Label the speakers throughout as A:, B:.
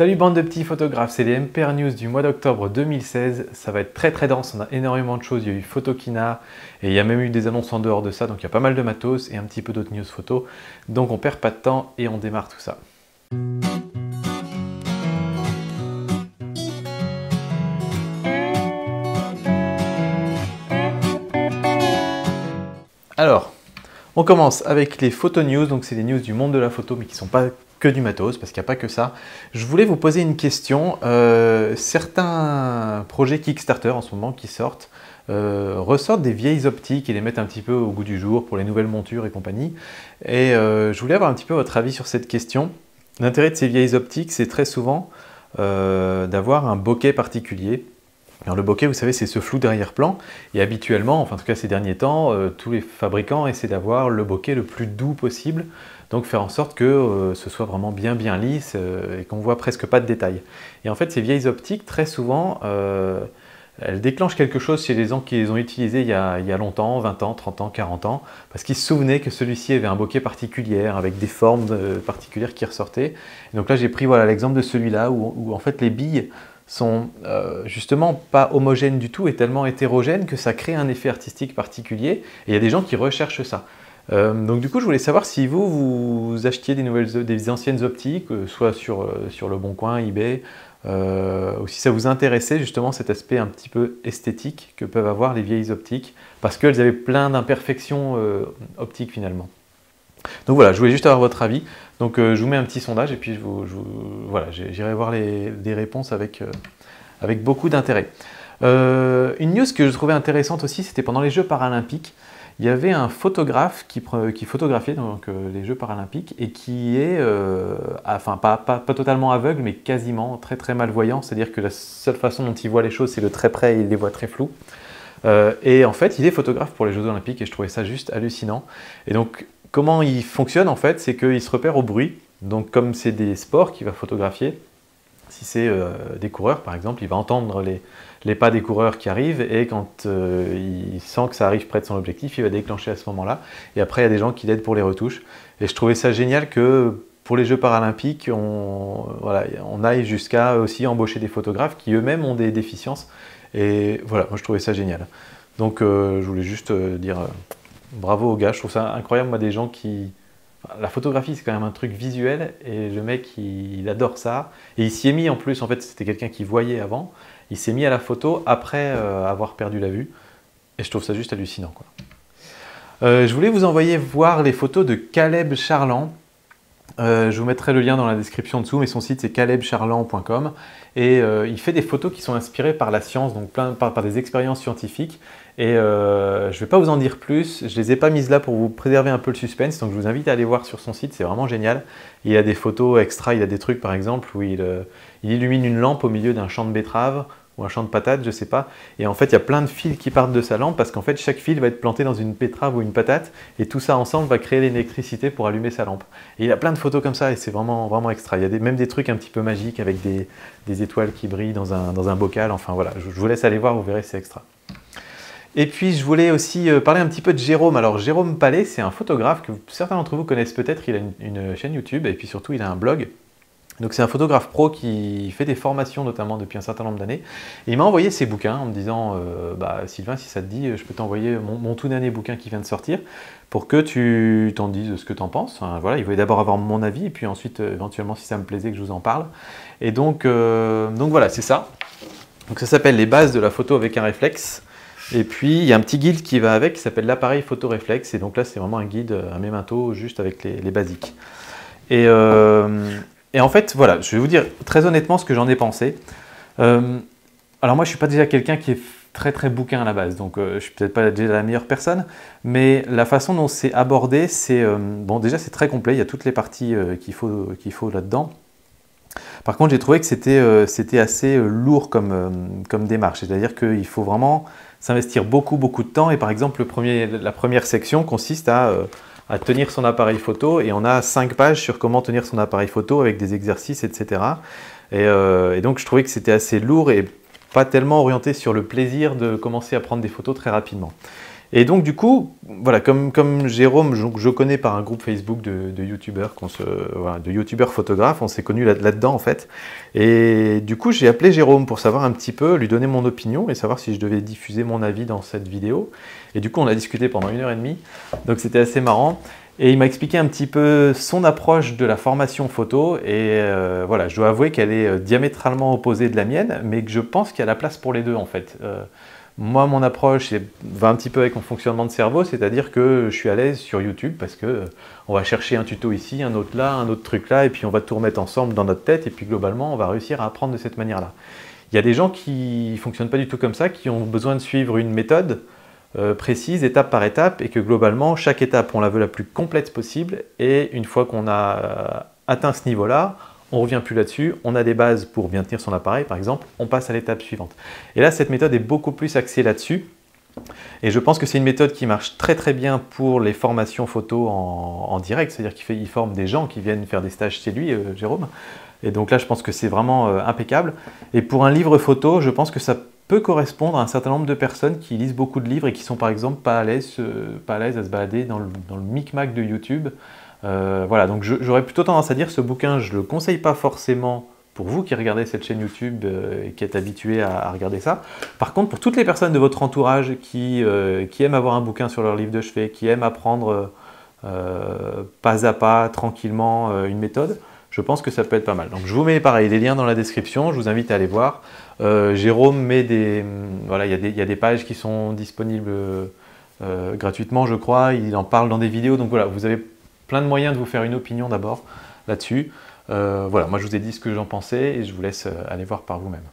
A: Salut bande de petits photographes, c'est les MPR News du mois d'octobre 2016. Ça va être très dense, on a énormément de choses. Il y a eu Photokina et il y a même eu des annonces en dehors de ça. Donc il y a pas mal de matos et un petit peu d'autres news photo. Donc on perd pas de temps et on démarre tout ça. Alors, on commence avec les photo news. Donc c'est les news du monde de la photo mais qui ne sont pas que du matos, parce qu'il n'y a pas que ça. Je voulais vous poser une question. Certains projets Kickstarter en ce moment qui sortent ressortent des vieilles optiques et les mettent un petit peu au goût du jour pour les nouvelles montures et compagnie. Et je voulais avoir un petit peu votre avis sur cette question. L'intérêt de ces vieilles optiques, c'est très souvent d'avoir un bokeh particulier. Alors le bokeh, vous savez, c'est ce flou d'arrière-plan. Et habituellement, enfin en tout cas ces derniers temps, tous les fabricants essaient d'avoir le bokeh le plus doux possible. Donc faire en sorte que ce soit vraiment bien lisse et qu'on voit presque pas de détails. Et en fait, ces vieilles optiques, très souvent, elles déclenchent quelque chose chez les gens qui les ont utilisées il y a longtemps, 20 ans, 30 ans, 40 ans, parce qu'ils se souvenaient que celui-ci avait un bokeh particulier, avec des formes particulières qui ressortaient. Et donc là, j'ai pris voilà, l'exemple de celui-là, où en fait les billes sont justement pas homogènes du tout et tellement hétérogènes que ça crée un effet artistique particulier. Et il y a des gens qui recherchent ça. Donc du coup, je voulais savoir si vous achetiez des anciennes optiques, soit sur Le Bon Coin, eBay, ou si ça vous intéressait justement cet aspect un petit peu esthétique que peuvent avoir les vieilles optiques, parce qu'elles avaient plein d'imperfections optiques finalement. Donc voilà, je voulais juste avoir votre avis. Donc je vous mets un petit sondage et puis voilà, j'irai voir des réponses avec beaucoup d'intérêt. Une news que je trouvais intéressante aussi, c'était pendant les Jeux paralympiques. Il y avait un photographe qui photographiait donc, les Jeux paralympiques et qui est, enfin pas totalement aveugle, mais quasiment très malvoyant. C'est-à-dire que la seule façon dont il voit les choses, c'est de très près et il les voit très floues. Et en fait, il est photographe pour les Jeux olympiques et je trouvais ça juste hallucinant. Et donc, comment il fonctionne en fait, c'est qu'il se repère au bruit. Donc, comme c'est des sports qu'il va photographier, si c'est des coureurs par exemple, il va entendre les pas des coureurs qui arrivent et quand il sent que ça arrive près de son objectif, il va déclencher à ce moment-là. Et après, il y a des gens qui l'aident pour les retouches. Et je trouvais ça génial que pour les Jeux paralympiques, on aille jusqu'à aussi embaucher des photographes qui eux-mêmes ont des déficiences. Et voilà, moi je trouvais ça génial. Donc je voulais juste dire bravo aux gars, je trouve ça incroyable, moi des gens qui... La photographie c'est quand même un truc visuel et le mec il adore ça. Et il s'y est mis en plus, en fait c'était quelqu'un qui voyait avant, il s'est mis à la photo après avoir perdu la vue. Et je trouve ça juste hallucinant, quoi. Je voulais vous envoyer voir les photos de Caleb Charland. Je vous mettrai le lien dans la description dessous, mais son site c'est calebcharland.com et il fait des photos qui sont inspirées par la science, donc par des expériences scientifiques. Et je ne vais pas vous en dire plus, je ne les ai pas mises là pour vous préserver un peu le suspense, donc je vous invite à aller voir sur son site, c'est vraiment génial. Il y a des photos extra, il y a des trucs par exemple où il illumine une lampe au milieu d'un champ de betteraves ou un champ de patates, je sais pas. Et en fait, il y a plein de fils qui partent de sa lampe parce qu'en fait, chaque fil va être planté dans une betterave ou une patate et tout ça ensemble va créer l'électricité pour allumer sa lampe. Et il a plein de photos comme ça et c'est vraiment extra. Il y a même des trucs un petit peu magiques avec des étoiles qui brillent dans un bocal. Enfin voilà, je vous laisse aller voir, vous verrez, c'est extra. Et puis, je voulais aussi parler un petit peu de Jérôme. Alors, Jérôme Palais, c'est un photographe que certains d'entre vous connaissent peut-être. Il a une chaîne YouTube et puis surtout, il a un blog. Donc c'est un photographe pro qui fait des formations notamment depuis un certain nombre d'années. Et il m'a envoyé ses bouquins en me disant Sylvain, si ça te dit, je peux t'envoyer mon tout dernier bouquin qui vient de sortir pour que tu t'en dises ce que tu en penses. Enfin, voilà, il voulait d'abord avoir mon avis et puis ensuite éventuellement si ça me plaisait que je vous en parle. Et donc voilà, c'est ça. Donc ça s'appelle Les bases de la photo avec un réflexe. Et puis il y a un petit guide qui va avec qui s'appelle l'appareil photo réflexe. Et donc là c'est vraiment un guide, un memento juste avec les basiques. Et en fait, voilà, je vais vous dire très honnêtement ce que j'en ai pensé. Alors moi, je ne suis pas déjà quelqu'un qui est très bouquin à la base, donc je ne suis peut-être pas déjà la meilleure personne, mais la façon dont c'est abordé, c'est... bon, déjà, c'est très complet, il y a toutes les parties qu'il faut là-dedans. Par contre, j'ai trouvé que c'était assez lourd comme démarche, c'est-à-dire qu'il faut vraiment s'investir beaucoup de temps, et par exemple, la première section consiste à tenir son appareil photo et on a 5 pages sur comment tenir son appareil photo avec des exercices, etc. Et donc je trouvais que c'était assez lourd et pas tellement orienté sur le plaisir de commencer à prendre des photos très rapidement. Et donc du coup, voilà, comme Jérôme, je connais par un groupe Facebook de youtubeurs, voilà, de youtubeurs photographes, on s'est connus là-dedans en fait. Et du coup, j'ai appelé Jérôme pour savoir un petit peu, lui donner mon opinion et savoir si je devais diffuser mon avis dans cette vidéo. Et du coup, on a discuté pendant 1h30, donc c'était assez marrant. Et il m'a expliqué un petit peu son approche de la formation photo. Et voilà, je dois avouer qu'elle est diamétralement opposée de la mienne, mais que je pense qu'il y a la place pour les deux en fait. Moi, mon approche va un petit peu avec mon fonctionnement de cerveau, c'est-à-dire que je suis à l'aise sur YouTube parce que on va chercher un tuto ici, un autre là, un autre truc là, et puis on va tout remettre ensemble dans notre tête, et puis globalement, on va réussir à apprendre de cette manière-là. Il y a des gens qui ne fonctionnent pas du tout comme ça, qui ont besoin de suivre une méthode précise, étape par étape, et que globalement, chaque étape, on la veut la plus complète possible, et une fois qu'on a atteint ce niveau-là, on ne revient plus là-dessus, on a des bases pour bien tenir son appareil par exemple, on passe à l'étape suivante. Et là, cette méthode est beaucoup plus axée là-dessus, et je pense que c'est une méthode qui marche très très bien pour les formations photo en direct, c'est-à-dire qu'il forme des gens qui viennent faire des stages chez lui, Jérôme, et donc là je pense que c'est vraiment impeccable. Et pour un livre photo, je pense que ça peut correspondre à un certain nombre de personnes qui lisent beaucoup de livres et qui sont par exemple pas à l'aise à se balader dans le micmac de YouTube. Voilà, donc j'aurais plutôt tendance à dire ce bouquin, je ne le conseille pas forcément pour vous qui regardez cette chaîne YouTube et qui êtes habitués à regarder ça. Par contre, pour toutes les personnes de votre entourage qui aiment avoir un bouquin sur leur livre de chevet, qui aiment apprendre pas à pas, tranquillement, une méthode, je pense que ça peut être pas mal. Donc je vous mets pareil les liens dans la description, je vous invite à aller voir. Jérôme met voilà, il y a des pages qui sont disponibles gratuitement, je crois, il en parle dans des vidéos, donc voilà, vous avez plein de moyens de vous faire une opinion d'abord là-dessus. Voilà, moi je vous ai dit ce que j'en pensais et je vous laisse aller voir par vous-même.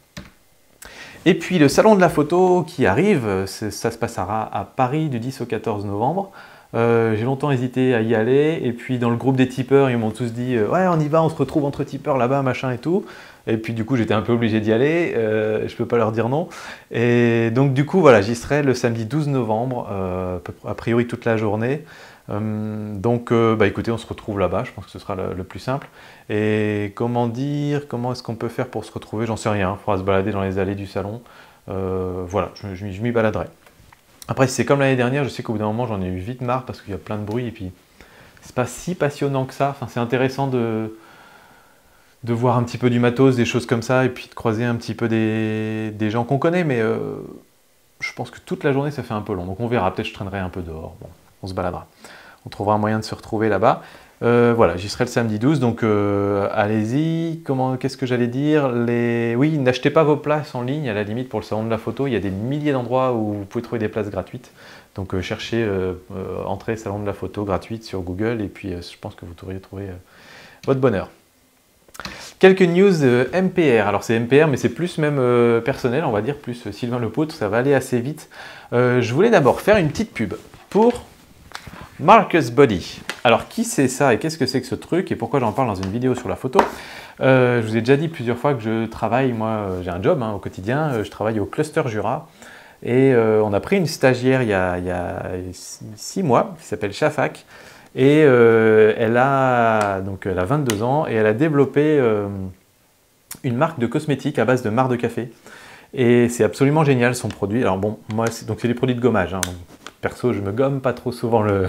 A: Et puis le salon de la photo qui arrive, ça se passera à Paris du 10 au 14 novembre. J'ai longtemps hésité à y aller et puis dans le groupe des tipeurs, ils m'ont tous dit ouais on y va, on se retrouve entre tipeurs là-bas, machin et tout. Et puis du coup j'étais un peu obligé d'y aller, je peux pas leur dire non. Et donc du coup voilà, j'y serai le samedi 12 novembre, a priori toute la journée. Donc bah écoutez, on se retrouve là-bas, je pense que ce sera le plus simple. Et comment dire, comment est-ce qu'on peut faire pour se retrouver? J'en sais rien, il faudra se balader dans les allées du salon. Voilà, je m'y baladerai. Après, si c'est comme l'année dernière, je sais qu'au bout d'un moment, j'en ai eu vite marre parce qu'il y a plein de bruit et puis c'est pas si passionnant que ça. Enfin, c'est intéressant de voir un petit peu du matos, des choses comme ça, et puis de croiser un petit peu des gens qu'on connaît, mais je pense que toute la journée, ça fait un peu long. Donc on verra, peut-être je traînerai un peu dehors. Bon, on se baladera. On trouvera un moyen de se retrouver là-bas. Voilà, j'y serai le samedi 12, donc allez-y. Qu'est-ce que j'allais dire? Oui, n'achetez pas vos places en ligne, à la limite, pour le salon de la photo. Il y a des milliers d'endroits où vous pouvez trouver des places gratuites. Donc cherchez entrée salon de la photo gratuite sur Google, et puis je pense que vous pourriez trouver votre bonheur. Quelques news MPR. Alors c'est MPR, mais c'est plus même personnel, on va dire, plus Sylvain Lepoutre, ça va aller assez vite. Je voulais d'abord faire une petite pub pour Marcus Body. Alors qui c'est ça et qu'est-ce que c'est que ce truc et pourquoi j'en parle dans une vidéo sur la photo? Je vous ai déjà dit plusieurs fois que je travaille, moi j'ai un job au quotidien, je travaille au Cluster Jura et on a pris une stagiaire il y a 6 mois qui s'appelle Shafak et elle a 22 ans et elle a développé une marque de cosmétiques à base de marc de café et c'est absolument génial son produit. Alors bon, moi c'est des produits de gommage, donc, perso, je me gomme pas trop souvent le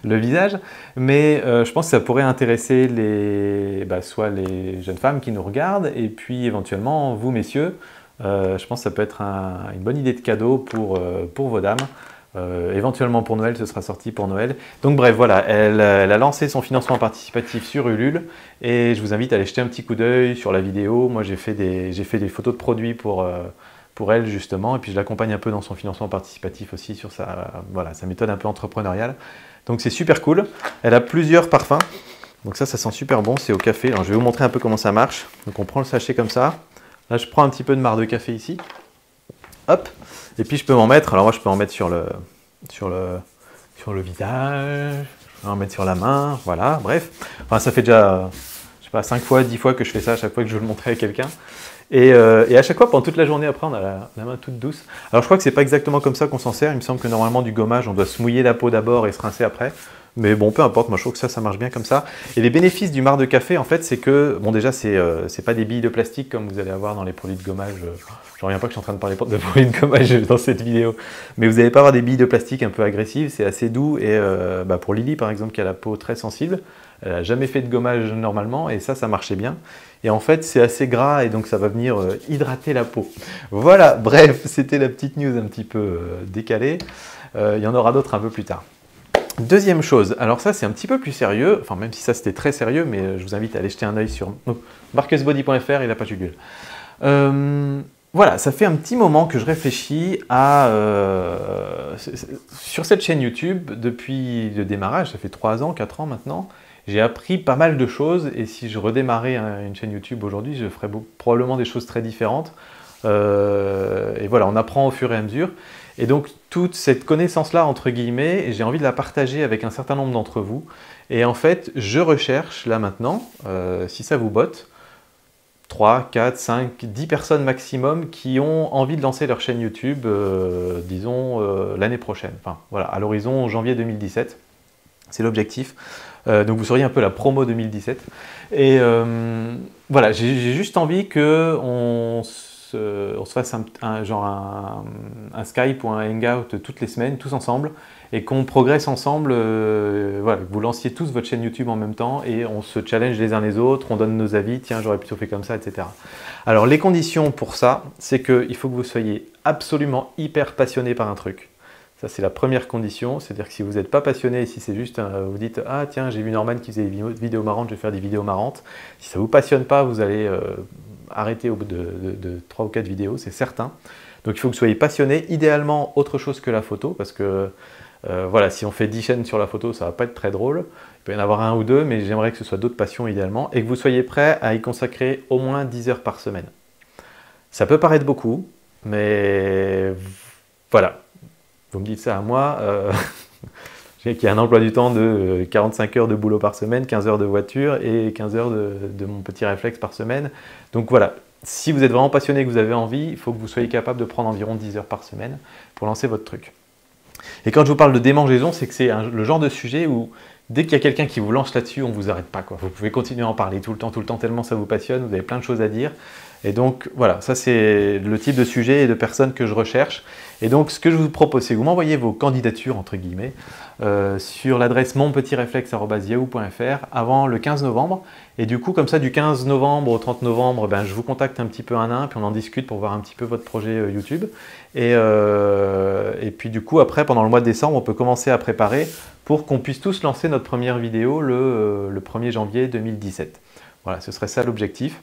A: visage, mais je pense que ça pourrait intéresser soit les jeunes femmes qui nous regardent, et puis éventuellement vous messieurs, je pense que ça peut être une bonne idée de cadeau pour vos dames. Éventuellement pour Noël, ce sera sorti pour Noël. Donc bref, voilà, elle a lancé son financement participatif sur Ulule, et je vous invite à aller jeter un petit coup d'œil sur la vidéo. Moi j'ai fait des photos de produits pour elle justement, et puis je l'accompagne un peu dans son financement participatif aussi sur sa méthode un peu entrepreneuriale. Donc c'est super cool. Elle a plusieurs parfums, donc ça sent super bon, c'est au café. Alors je vais vous montrer un peu comment ça marche. Donc on prend le sachet comme ça. Là je prends un petit peu de marc de café ici. Hop, et puis je peux m'en mettre, alors moi je peux en mettre sur le visage, je peux en mettre sur la main, voilà, bref. Enfin ça fait déjà, je sais pas, 5 fois, 10 fois que je fais ça à chaque fois que je veux le montrer à quelqu'un. Et à chaque fois, pendant toute la journée, après, on a la main toute douce. Alors, je crois que c'est pas exactement comme ça qu'on s'en sert. Il me semble que normalement, du gommage, on doit se mouiller la peau d'abord et se rincer après. Mais bon, peu importe, moi je trouve que ça marche bien comme ça. Et les bénéfices du marc de café, en fait, c'est que, bon déjà, c'est pas des billes de plastique comme vous allez avoir dans les produits de gommage. Je reviens pas que je suis en train de parler de produits de gommage dans cette vidéo. Mais vous n'allez pas avoir des billes de plastique un peu agressives, c'est assez doux. Et pour Lily, par exemple, qui a la peau très sensible, elle n'a jamais fait de gommage normalement, et ça marchait bien. Et en fait, c'est assez gras, et donc ça va venir hydrater la peau. Voilà, bref, c'était la petite news un petit peu décalée. Il y en aura d'autres un peu plus tard. Deuxième chose, alors ça c'est un petit peu plus sérieux, enfin même si ça c'était très sérieux, mais je vous invite à aller jeter un œil sur marcusbody.fr et la page Google. Voilà, ça fait un petit moment que je réfléchis sur cette chaîne YouTube depuis le démarrage, ça fait 3 ans, 4 ans maintenant. J'ai appris pas mal de choses et si je redémarrais une chaîne YouTube aujourd'hui, je ferais probablement des choses très différentes. Et voilà, on apprend au fur et à mesure. Et donc, toute cette connaissance-là, entre guillemets, j'ai envie de la partager avec un certain nombre d'entre vous. Et en fait, je recherche là maintenant, si ça vous botte, 3, 4, 5, 10 personnes maximum qui ont envie de lancer leur chaîne YouTube, disons, l'année prochaine. Enfin, voilà, à l'horizon janvier 2017. C'est l'objectif. Donc, vous seriez un peu la promo 2017. Et voilà, j'ai juste envie qu'on se fasse un Skype ou un Hangout toutes les semaines, tous ensemble, et qu'on progresse ensemble, voilà, que vous lanciez tous votre chaîne YouTube en même temps, et on se challenge les uns les autres, on donne nos avis, tiens, j'aurais plutôt fait comme ça, etc. Alors, les conditions pour ça, c'est qu'il faut que vous soyez absolument hyper passionné par un truc. Ça, c'est la première condition, c'est-à-dire que si vous n'êtes pas passionné, si c'est juste, vous dites « Ah tiens, j'ai vu Norman qui faisait des vidéos marrantes, je vais faire des vidéos marrantes », si ça ne vous passionne pas, vous allez arrêter au bout de 3 ou 4 vidéos, c'est certain. Donc il faut que vous soyez passionné, idéalement autre chose que la photo, parce que voilà, si on fait 10 chaînes sur la photo, ça ne va pas être très drôle. Il peut y en avoir 1 ou 2, mais j'aimerais que ce soit d'autres passions idéalement, et que vous soyez prêt à y consacrer au moins 10 heures par semaine. Ça peut paraître beaucoup, mais voilà. Vous me dites ça à moi, j'ai qu'il y a un emploi du temps de 45 heures de boulot par semaine, 15 heures de voiture et 15 heures de mon petit réflexe par semaine. Donc voilà, si vous êtes vraiment passionné et que vous avez envie, il faut que vous soyez capable de prendre environ 10 heures par semaine pour lancer votre truc. Et quand je vous parle de démangeaison, c'est que c'est le genre de sujet où dès qu'il y a quelqu'un qui vous lance là-dessus, on ne vous arrête pas, quoi. Vous pouvez continuer à en parler tout le temps, tellement ça vous passionne, vous avez plein de choses à dire. Et donc voilà, ça c'est le type de sujet et de personnes que je recherche. Et donc ce que je vous propose, c'est que vous m'envoyez vos candidatures, entre guillemets, sur l'adresse monpetireflexe@yahoo.fr avant le 15 novembre. Et du coup, comme ça, du 15 novembre au 30 novembre, ben, je vous contacte un petit peu un à un, puis on en discute pour voir un petit peu votre projet YouTube. Et puis du coup, après, pendant le mois de décembre, on peut commencer à préparer pour qu'on puisse tous lancer notre première vidéo le 1er janvier 2017. Voilà, ce serait ça l'objectif.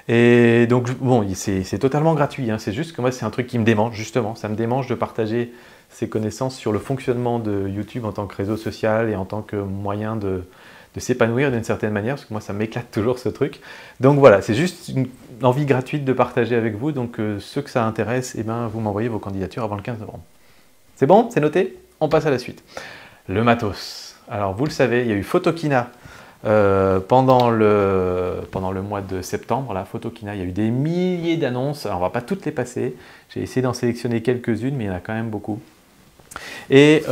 A: Et donc, bon, c'est totalement gratuit, hein. C'est juste que moi, c'est un truc qui me démange, justement. Ça me démange de partager ces connaissances sur le fonctionnement de YouTube en tant que réseau social et en tant que moyen de s'épanouir d'une certaine manière, parce que moi, ça m'éclate toujours ce truc. Donc voilà, c'est juste une envie gratuite de partager avec vous. Donc, ceux que ça intéresse, eh ben, vous m'envoyez vos candidatures avant le 15 novembre. C'est bon? C'est noté? On passe à la suite. Le matos. Alors, vous le savez, il y a eu Photokina. Pendant le mois de septembre, la Photokina, il y a eu des milliers d'annonces. Alors, on ne va pas toutes les passer. J'ai essayé d'en sélectionner quelques-unes, mais il y en a quand même beaucoup. Et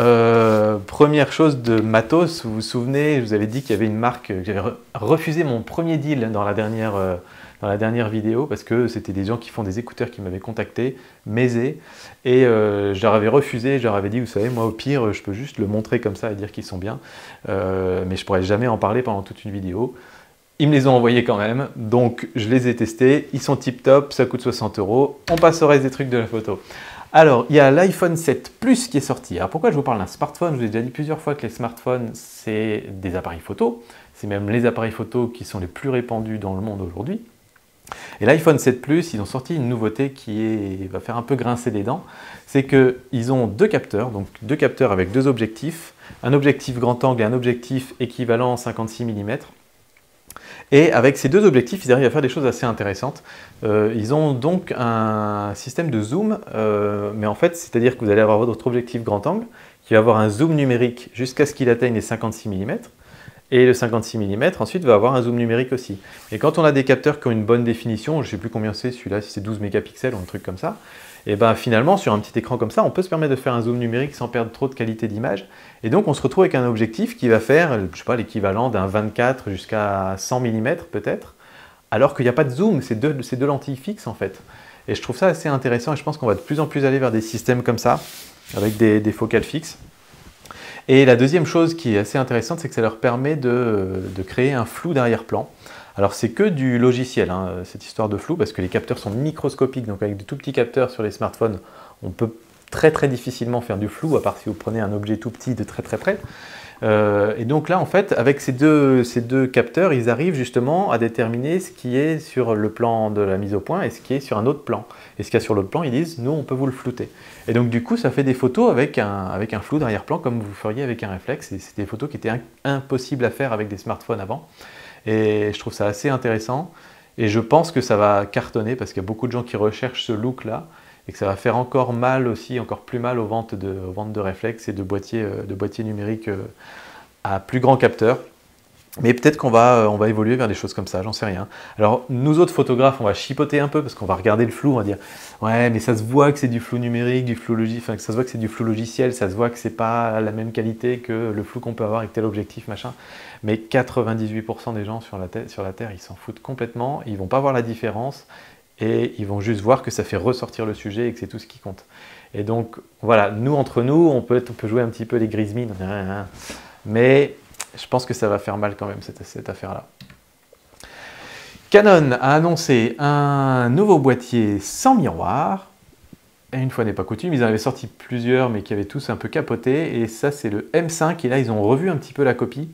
A: première chose de matos, vous vous souvenez, je vous avais dit qu'il y avait une marque, que j'avais refusé mon premier deal dans la dernière vidéo parce que c'était des gens qui font des écouteurs qui m'avaient contacté, Mézé, et je leur avais refusé, je leur avais dit, vous savez, moi au pire, je peux juste le montrer comme ça et dire qu'ils sont bien, mais je ne pourrais jamais en parler pendant toute une vidéo. Ils me les ont envoyés quand même, donc je les ai testés, ils sont tip top, ça coûte 60 €, on passe au reste des trucs de la photo. Alors, il y a l'iPhone 7 Plus qui est sorti. Alors, pourquoi je vous parle d'un smartphone? Je vous ai déjà dit plusieurs fois que les smartphones, c'est des appareils photo. C'est même les appareils photo qui sont les plus répandus dans le monde aujourd'hui. Et l'iPhone 7 Plus, ils ont sorti une nouveauté qui va faire un peu grincer les dents. C'est qu'ils ont 2 capteurs, donc 2 capteurs avec 2 objectifs. Un objectif grand angle et un objectif équivalent 56 mm. Et avec ces 2 objectifs, ils arrivent à faire des choses assez intéressantes. Ils ont donc un système de zoom, mais en fait, c'est-à-dire que vous allez avoir votre objectif grand angle, qui va avoir un zoom numérique jusqu'à ce qu'il atteigne les 56 mm. Et le 56 mm ensuite va avoir un zoom numérique aussi. Et quand on a des capteurs qui ont une bonne définition, je ne sais plus combien c'est celui-là, si c'est 12 mégapixels ou un truc comme ça, et ben finalement sur un petit écran comme ça, on peut se permettre de faire un zoom numérique sans perdre trop de qualité d'image. Et donc on se retrouve avec un objectif qui va faire, je sais pas, l'équivalent d'un 24 jusqu'à 100 mm peut-être, alors qu'il n'y a pas de zoom, c'est deux lentilles fixes en fait. Et je trouve ça assez intéressant et je pense qu'on va de plus en plus aller vers des systèmes comme ça, avec des focales fixes. Et la deuxième chose qui est assez intéressante, c'est que ça leur permet de créer un flou d'arrière-plan. Alors c'est que du logiciel, hein, cette histoire de flou, parce que les capteurs sont microscopiques, donc avec de tout petits capteurs sur les smartphones, on peut très difficilement faire du flou, à part si vous prenez un objet tout petit de très près. Et donc là, en fait, avec ces deux capteurs, ils arrivent justement à déterminer ce qui est sur le plan de la mise au point et ce qui est sur un autre plan. Et ce qu'il y a sur l'autre plan, ils disent, nous, on peut vous le flouter. Et donc, du coup, ça fait des photos avec un flou d'arrière-plan comme vous feriez avec un réflexe. Et c'est des photos qui étaient impossibles à faire avec des smartphones avant. Et je trouve ça assez intéressant. Et je pense que ça va cartonner parce qu'il y a beaucoup de gens qui recherchent ce look-là et que ça va faire encore mal aussi, encore plus mal aux ventes de réflexes et de boîtiers numériques à plus grands capteurs. Mais peut-être qu'on va évoluer vers des choses comme ça, j'en sais rien. Alors, nous autres photographes, on va chipoter un peu parce qu'on va regarder le flou, on va dire « Ouais, mais ça se voit que c'est du flou numérique, enfin, ça se voit que c'est du flou logiciel, ça se voit que c'est pas la même qualité que le flou qu'on peut avoir avec tel objectif, machin. » Mais 98% des gens sur la Terre, ils s'en foutent complètement, ils vont pas voir la différence et ils vont juste voir que ça fait ressortir le sujet et que c'est tout ce qui compte. Et donc, voilà, nous, entre nous, on peut jouer un petit peu les grises mines, mais je pense que ça va faire mal quand même, cette affaire-là. Canon a annoncé un nouveau boîtier sans miroir. Et une fois n'est pas coutume, ils en avaient sorti plusieurs, mais qui avaient tous un peu capoté. Et ça, c'est le M5. Et là, ils ont revu un petit peu la copie.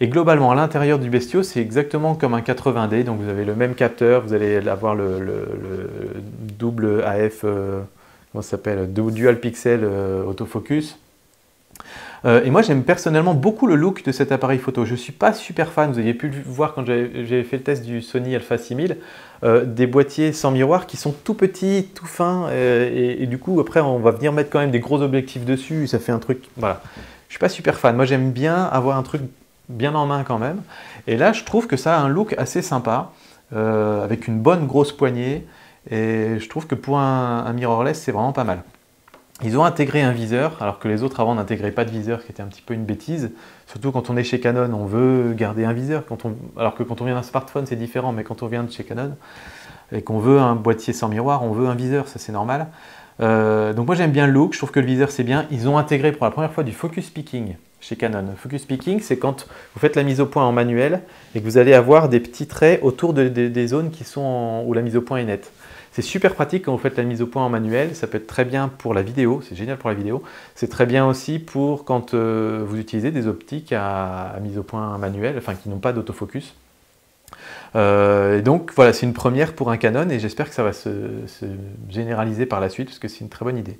A: Et globalement, à l'intérieur du bestiau, c'est exactement comme un 80D. Donc, vous avez le même capteur. Vous allez avoir le double AF, comment ça s'appelle, Dual Pixel autofocus. Et moi j'aime personnellement beaucoup le look de cet appareil photo. Je ne suis pas super fan, vous aviez pu le voir quand j'avais fait le test du Sony Alpha 6000, des boîtiers sans miroir qui sont tout petits, tout fins, et du coup après on va venir mettre quand même des gros objectifs dessus, ça fait un truc, voilà. Je ne suis pas super fan, moi j'aime bien avoir un truc bien en main quand même, et là je trouve que ça a un look assez sympa, avec une bonne grosse poignée, et je trouve que pour un mirrorless c'est vraiment pas mal. Ils ont intégré un viseur, alors que les autres avant n'intégraient pas de viseur, ce qui était un petit peu une bêtise. Surtout quand on est chez Canon, on veut garder un viseur. Alors que quand on vient d'un smartphone, c'est différent, mais quand on vient de chez Canon et qu'on veut un boîtier sans miroir, on veut un viseur, ça c'est normal. Donc moi j'aime bien le look, je trouve que le viseur c'est bien. Ils ont intégré pour la première fois du focus picking chez Canon. Focus picking, c'est quand vous faites la mise au point en manuel et que vous allez avoir des petits traits autour des zones où la mise au point est nette. C'est super pratique quand vous faites la mise au point en manuel, ça peut être très bien pour la vidéo, c'est génial pour la vidéo. C'est très bien aussi pour quand vous utilisez des optiques à mise au point manuel, enfin qui n'ont pas d'autofocus. Donc voilà, c'est une première pour un Canon et j'espère que ça va se généraliser par la suite parce que c'est une très bonne idée.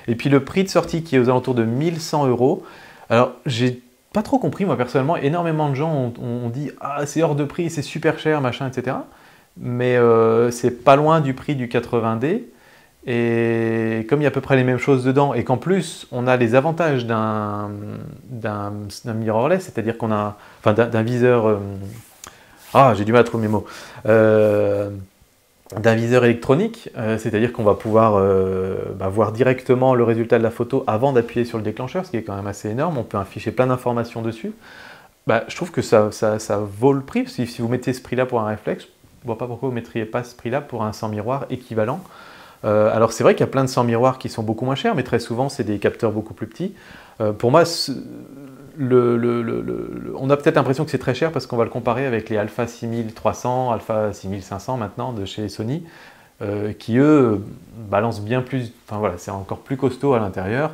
A: Et puis le prix de sortie qui est aux alentours de 1100 €. Alors j'ai pas trop compris, moi personnellement, énormément de gens ont dit « Ah, c'est hors de prix, c'est super cher, machin, etc. » Mais c'est pas loin du prix du 80D, et comme il y a à peu près les mêmes choses dedans, et qu'en plus on a les avantages d'un mirrorless, c'est-à-dire qu'on a, enfin d'un viseur, j'ai du mal à trouver mes mots, d'un viseur électronique, c'est-à-dire qu'on va pouvoir voir directement le résultat de la photo avant d'appuyer sur le déclencheur, ce qui est quand même assez énorme, on peut afficher plein d'informations dessus. Je trouve que ça vaut le prix, si vous mettez ce prix-là pour un réflexe, je ne vois pas pourquoi vous ne mettriez pas ce prix-là pour un sans miroir équivalent. Alors c'est vrai qu'il y a plein de sans miroirs qui sont beaucoup moins chers, mais très souvent c'est des capteurs beaucoup plus petits. Pour moi, on a peut-être l'impression que c'est très cher parce qu'on va le comparer avec les Alpha 6300, Alpha 6500 maintenant de chez Sony, qui eux balancent bien plus, enfin voilà, c'est encore plus costaud à l'intérieur.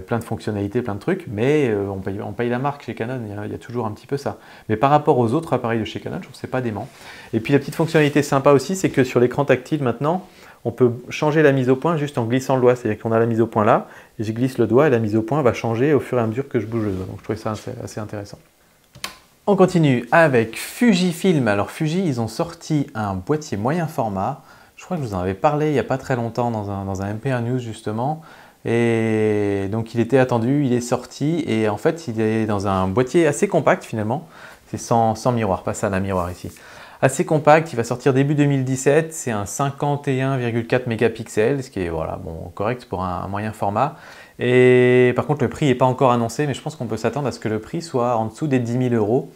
A: Plein de fonctionnalités, plein de trucs, mais on paye la marque chez Canon, il y a toujours un petit peu ça. Mais par rapport aux autres appareils de chez Canon, je trouve que c'est pas dément. Et puis la petite fonctionnalité sympa aussi, c'est que sur l'écran tactile maintenant, on peut changer la mise au point juste en glissant le doigt. C'est-à-dire qu'on a la mise au point là, et je glisse le doigt et la mise au point va changer au fur et à mesure que je bouge le doigt. Donc je trouvais ça assez intéressant. On continue avec Fujifilm. Alors Fuji, ils ont sorti un boîtier moyen format. Je crois que je vous en avais parlé il n'y a pas très longtemps dans un MPR News justement. Et donc il était attendu, il est sorti, et en fait il est dans un boîtier assez compact finalement. C'est sans miroir, pas ça la miroir ici. Assez compact, il va sortir début 2017, c'est un 51,4 mégapixels, ce qui est voilà, bon, correct pour un moyen format. Et par contre le prix n'est pas encore annoncé, mais je pense qu'on peut s'attendre à ce que le prix soit en dessous des 10 000 €,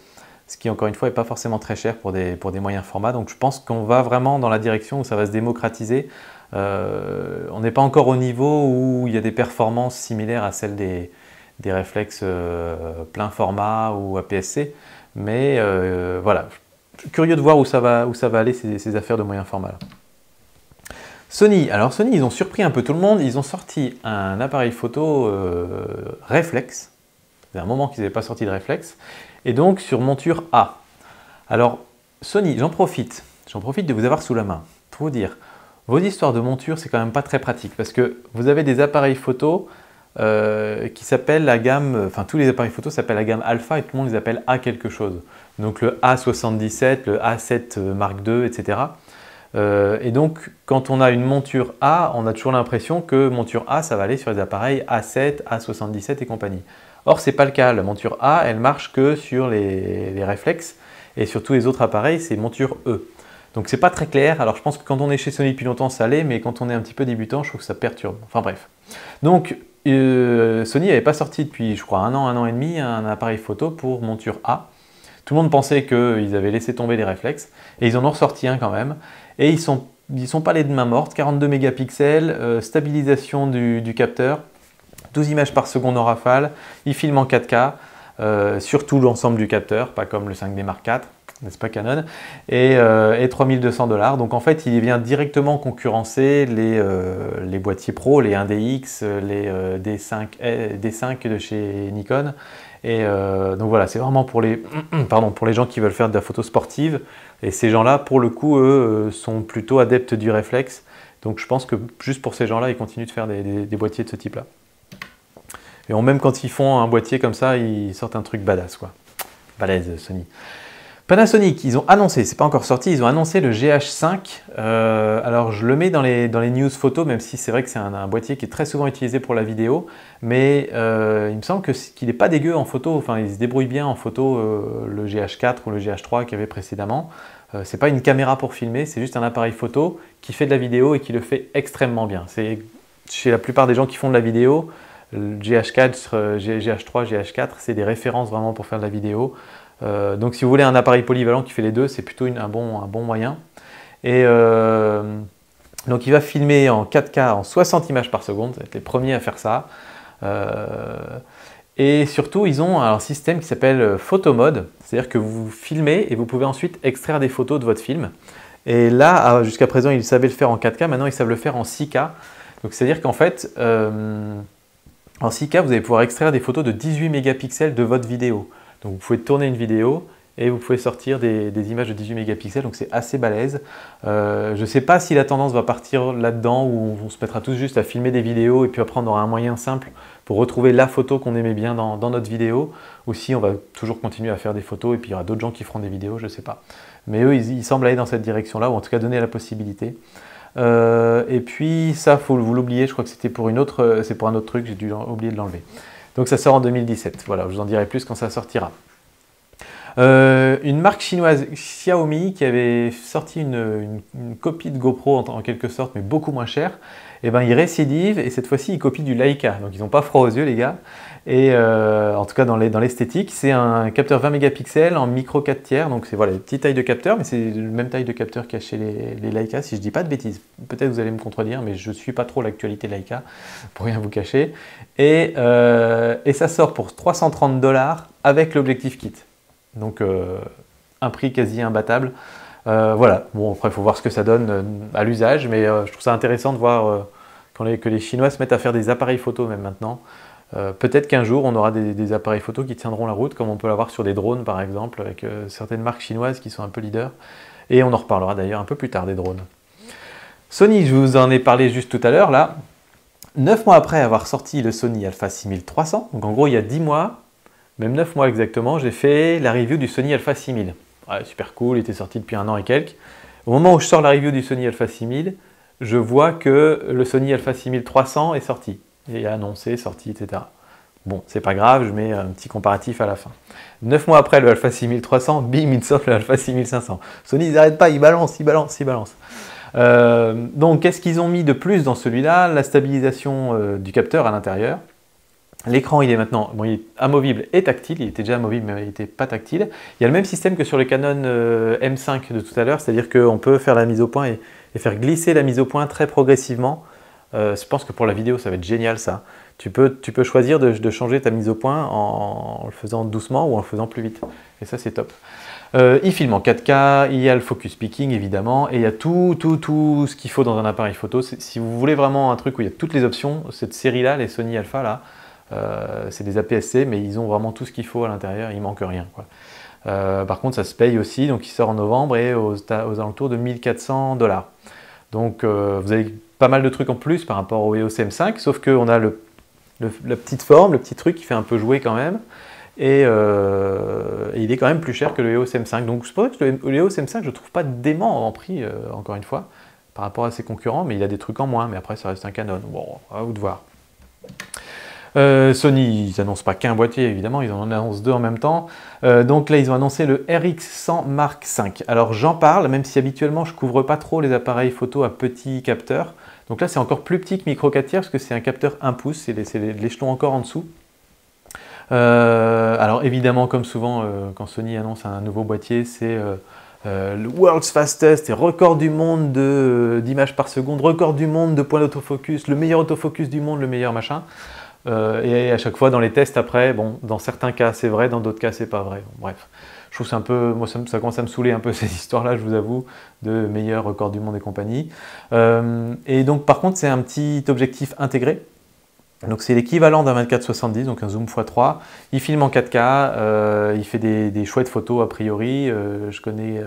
A: ce qui encore une fois n'est pas forcément très cher pour des moyens formats. Donc je pense qu'on va vraiment dans la direction où ça va se démocratiser. On n'est pas encore au niveau où il y a des performances similaires à celles des réflexes plein format ou APS-C, mais voilà. Curieux de voir où ça va aller ces affaires de moyen format là. Sony, alors Sony ils ont surpris un peu tout le monde, ils ont sorti un appareil photo réflexe, c'est un moment qu'ils n'avaient pas sorti de réflexe, et donc sur monture A. Alors Sony, j'en profite de vous avoir sous la main pour vous dire, vos histoires de monture c'est quand même pas très pratique, parce que vous avez des appareils photo qui s'appellent la gamme, enfin tous les appareils photo s'appellent la gamme alpha et tout le monde les appelle A quelque chose. Donc le A77, le A7 Mark II, etc. Et donc quand on a une monture A, on a toujours l'impression que monture A ça va aller sur les appareils A7, A77 et compagnie. Or c'est pas le cas, la monture A elle marche que sur les réflexes et sur tous les autres appareils c'est monture E. Donc c'est pas très clair, alors je pense que quand on est chez Sony depuis longtemps ça l'est, mais quand on est un petit peu débutant je trouve que ça perturbe. Enfin bref. Donc Sony n'avait pas sorti depuis je crois un an et demi un appareil photo pour monture A. Tout le monde pensait qu'ils avaient laissé tomber les réflexes et ils en ont ressorti un quand même. Et ils sont pas les de main morte, 42 mégapixels, stabilisation du capteur, 12 images par seconde en rafale, il filme en 4K, sur tout l'ensemble du capteur, pas comme le 5D Mark IV, n'est-ce pas Canon, et 3200 $. Donc en fait, il vient directement concurrencer les boîtiers pro, les 1DX, les D5 de chez Nikon. Et donc voilà, c'est vraiment pour les gens qui veulent faire de la photo sportive. Et ces gens-là, pour le coup, eux, sont plutôt adeptes du réflexe. Donc je pense que juste pour ces gens-là, ils continuent de faire des boîtiers de ce type-là. Et même quand ils font un boîtier comme ça, ils sortent un truc badass, quoi. Balèze, Sony. Panasonic, ils ont annoncé, c'est pas encore sorti, ils ont annoncé le GH5. Alors je le mets dans les news photos, même si c'est vrai que c'est un boîtier qui est très souvent utilisé pour la vidéo, mais il me semble qu'il n'est pas dégueu en photo, enfin il se débrouille bien en photo, le GH4 ou le GH3 qu'il y avait précédemment. C'est pas une caméra pour filmer, c'est juste un appareil photo qui fait de la vidéo et qui le fait extrêmement bien. C'est chez la plupart des gens qui font de la vidéo, le GH4, GH3, GH4, c'est des références vraiment pour faire de la vidéo. Donc si vous voulez un appareil polyvalent qui fait les deux, c'est plutôt un bon moyen. Et donc il va filmer en 4K en 60 images par seconde, ça va être les premiers à faire ça. Et surtout ils ont un système qui s'appelle Photo Mode, c'est-à-dire que vous filmez et vous pouvez ensuite extraire des photos de votre film. Et là, jusqu'à présent ils savaient le faire en 4K, maintenant ils savent le faire en 6K. Donc c'est-à-dire qu'en fait, en 6K vous allez pouvoir extraire des photos de 18 mégapixels de votre vidéo. Donc vous pouvez tourner une vidéo et vous pouvez sortir des images de 18 mégapixels, donc c'est assez balèze. Je ne sais pas si la tendance va partir là-dedans où on se mettra tous juste à filmer des vidéos et puis après on aura un moyen simple pour retrouver la photo qu'on aimait bien dans notre vidéo, ou si on va toujours continuer à faire des photos et puis il y aura d'autres gens qui feront des vidéos, je ne sais pas. Mais eux, ils semblent aller dans cette direction-là, ou en tout cas donner la possibilité. Et puis ça, vous l'oubliez, je crois que c'était pour un autre truc, j'ai dû oublier de l'enlever. Donc ça sort en 2017, voilà, je vous en dirai plus quand ça sortira. Une marque chinoise, Xiaomi, qui avait sorti une copie de GoPro en quelque sorte, mais beaucoup moins chère, et ben ils récidivent et cette fois-ci ils copient du Leica. Donc ils n'ont pas froid aux yeux les gars. Et en tout cas dans l'esthétique, c'est un capteur 20 mégapixels en micro 4 tiers. Donc c'est voilà, une petite taille de capteur, mais c'est la même taille de capteur qu'il y a chez les Leica, si je dis pas de bêtises. Peut-être vous allez me contredire, mais je ne suis pas trop l'actualité Leica, pour rien vous cacher. Et ça sort pour 330 $ avec l'objectif kit. Donc un prix quasi imbattable. Voilà, bon après il faut voir ce que ça donne à l'usage, mais je trouve ça intéressant de voir que les Chinois se mettent à faire des appareils photo même maintenant. Peut-être qu'un jour on aura des appareils photo qui tiendront la route, comme on peut l'avoir sur des drones par exemple, avec certaines marques chinoises qui sont un peu leaders. Et on en reparlera d'ailleurs un peu plus tard des drones. Sony, je vous en ai parlé juste tout à l'heure là. 9 mois après avoir sorti le Sony Alpha 6300, donc en gros il y a 10 mois, même 9 mois exactement, j'ai fait la review du Sony Alpha 6000. Ouais, super cool, il était sorti depuis 1 an et quelques. Au moment où je sors la review du Sony Alpha 6000, je vois que le Sony Alpha 6300 est sorti. et annoncé, sorti, etc. Bon, c'est pas grave, je mets un petit comparatif à la fin. 9 mois après le Alpha 6300, bim, il sort le Alpha 6500. Sony, ils n'arrêtent pas, ils balancent. Donc, qu'est-ce qu'ils ont mis de plus dans celui-là? La stabilisation du capteur à l'intérieur. L'écran, il est maintenant il est amovible et tactile. Il était déjà amovible, mais il n'était pas tactile. Il y a le même système que sur le Canon M5 de tout à l'heure, c'est-à-dire qu'on peut faire la mise au point et faire glisser la mise au point très progressivement. Je pense que pour la vidéo, ça va être génial ça. Tu peux choisir de changer ta mise au point en le faisant doucement ou en le faisant plus vite. Et ça, c'est top. Il filme en 4K, il y a le focus peaking évidemment, et il y a tout ce qu'il faut dans un appareil photo. Si vous voulez vraiment un truc où il y a toutes les options, cette série-là, les Sony Alpha, là, c'est des APS-C, mais ils ont vraiment tout ce qu'il faut à l'intérieur, il manque rien, quoi. Par contre, ça se paye aussi, donc il sort en novembre et aux alentours de 1 400 $. Donc vous avez pas mal de trucs en plus par rapport au EOS M5, sauf qu'on a la petite forme, le petit truc qui fait un peu jouer quand même, et il est quand même plus cher que le EOS M5. Donc c'est pour ça que le EOS M5, je ne trouve pas dément en prix, encore une fois, par rapport à ses concurrents, mais il a des trucs en moins, mais après ça reste un Canon. Bon, à vous de voir. Sony, ils n'annoncent pas qu'un boîtier, évidemment, ils en annoncent deux en même temps. Donc là, ils ont annoncé le RX100 Mark V. Alors j'en parle, même si habituellement je ne couvre pas trop les appareils photo à petits capteurs. Donc là, c'est encore plus petit que micro 4 tiers, parce que c'est un capteur 1 pouce, c'est l'échelon encore en dessous. Alors évidemment, comme souvent, quand Sony annonce un nouveau boîtier, c'est le World's Fastest et record du monde d'images par seconde, record du monde de points d'autofocus, le meilleur autofocus du monde, le meilleur machin. Et à chaque fois dans les tests après, bon, dans certains cas c'est vrai, dans d'autres cas c'est pas vrai. Bon, bref, je trouve que c'est un peu, moi ça commence à me saouler un peu ces histoires-là, je vous avoue, de meilleur record du monde et compagnie. Et donc par contre c'est un petit objectif intégré. Donc c'est l'équivalent d'un 24-70, donc un zoom x3. Il filme en 4K, il fait des chouettes photos a priori. Je connais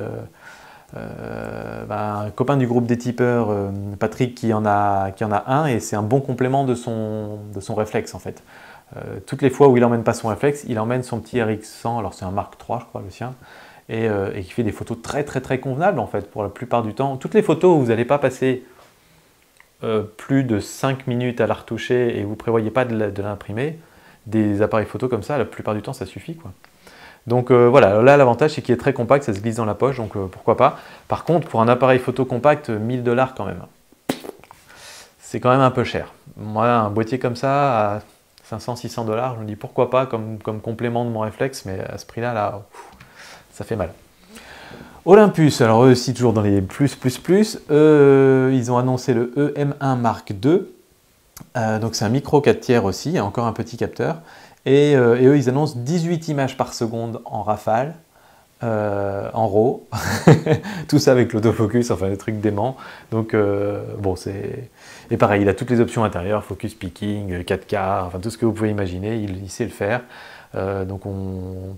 A: un copain du groupe des tipeurs, Patrick, qui en a un, et c'est un bon complément de son réflexe en fait. Toutes les fois où il n'emmène pas son réflexe, il emmène son petit RX100, alors c'est un Mark III je crois le sien, et qui fait des photos très convenables en fait pour la plupart du temps. Toutes les photos où vous n'allez pas passer plus de 5 minutes à la retoucher et vous ne prévoyez pas de l'imprimer, des appareils photo comme ça, la plupart du temps ça suffit, quoi. Donc voilà, là l'avantage c'est qu'il est très compact, ça se glisse dans la poche, donc pourquoi pas. Par contre, pour un appareil photo compact, 1 000 $ quand même. C'est quand même un peu cher. Moi, un boîtier comme ça, à 500-600 $, je me dis pourquoi pas comme complément de mon réflexe, mais à ce prix-là, là, ça fait mal. Olympus, alors eux aussi toujours dans les plus, ils ont annoncé le EM1 Mark II. Donc c'est un micro 4 tiers aussi, encore un petit capteur. Et eux, ils annoncent 18 images par seconde en rafale, en RAW. Tout ça avec l'autofocus, enfin des trucs déments. Donc bon, c'est... Et pareil, il a toutes les options intérieures, focus peaking, 4K, enfin tout ce que vous pouvez imaginer, il sait le faire. Donc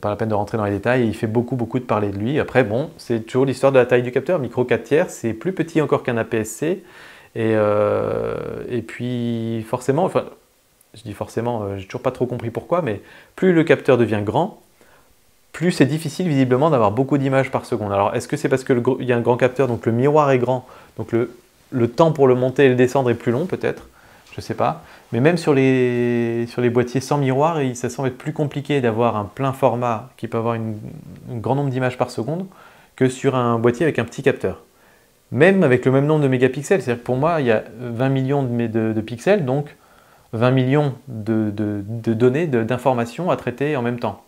A: pas la peine de rentrer dans les détails, il fait beaucoup de parler de lui. Après bon, c'est toujours l'histoire de la taille du capteur, micro 4 tiers, c'est plus petit encore qu'un APS-C. Et puis forcément, enfin je dis forcément, j'ai toujours pas trop compris pourquoi, mais plus le capteur devient grand, plus c'est difficile visiblement d'avoir beaucoup d'images par seconde. Alors est-ce que c'est parce qu'il y a un grand capteur, donc le miroir est grand, donc le temps pour le monter et le descendre est plus long peut-être, je sais pas. Mais même sur les boîtiers sans miroir, ça semble être plus compliqué d'avoir un plein format qui peut avoir un grand nombre d'images par seconde que sur un boîtier avec un petit capteur. Même avec le même nombre de mégapixels, c'est-à-dire que pour moi il y a 20 millions de pixels, donc 20 millions de données, d'informations à traiter en même temps.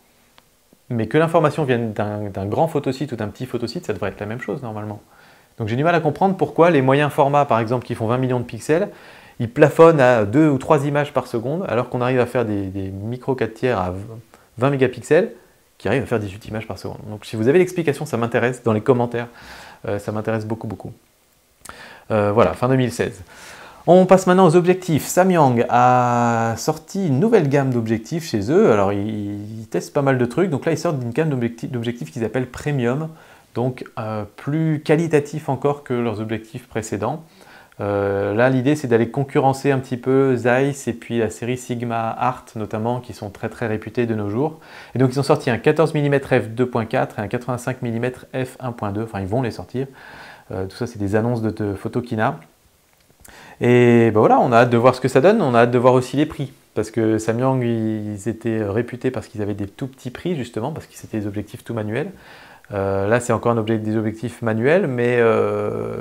A: Mais que l'information vienne d'un grand photosite ou d'un petit photosite, ça devrait être la même chose normalement. Donc j'ai du mal à comprendre pourquoi les moyens formats, par exemple, qui font 20 millions de pixels, ils plafonnent à 2 ou 3 images par seconde, alors qu'on arrive à faire des micro 4 tiers à 20 mégapixels, qui arrivent à faire 18 images par seconde. Donc si vous avez l'explication, ça m'intéresse, dans les commentaires, ça m'intéresse beaucoup. Voilà, fin 2016. On passe maintenant aux objectifs. Samyang a sorti une nouvelle gamme d'objectifs chez eux. Alors, ils testent pas mal de trucs. Donc là, ils sortent d'une gamme d'objectifs qu'ils appellent Premium. Donc, plus qualitatif encore que leurs objectifs précédents. Là, l'idée, c'est d'aller concurrencer un petit peu Zeiss et puis la série Sigma Art, notamment, qui sont très réputés de nos jours. Et donc, ils ont sorti un 14 mm f2.4 et un 85 mm f1.2. Enfin, ils vont les sortir. Tout ça, c'est des annonces de Photokina. Et ben voilà, on a hâte de voir ce que ça donne, on a hâte de voir aussi les prix. Parce que Samyang, ils étaient réputés parce qu'ils avaient des tout petits prix, justement, parce que c'était des objectifs tout manuels. Là, c'est encore des objectifs manuels, mais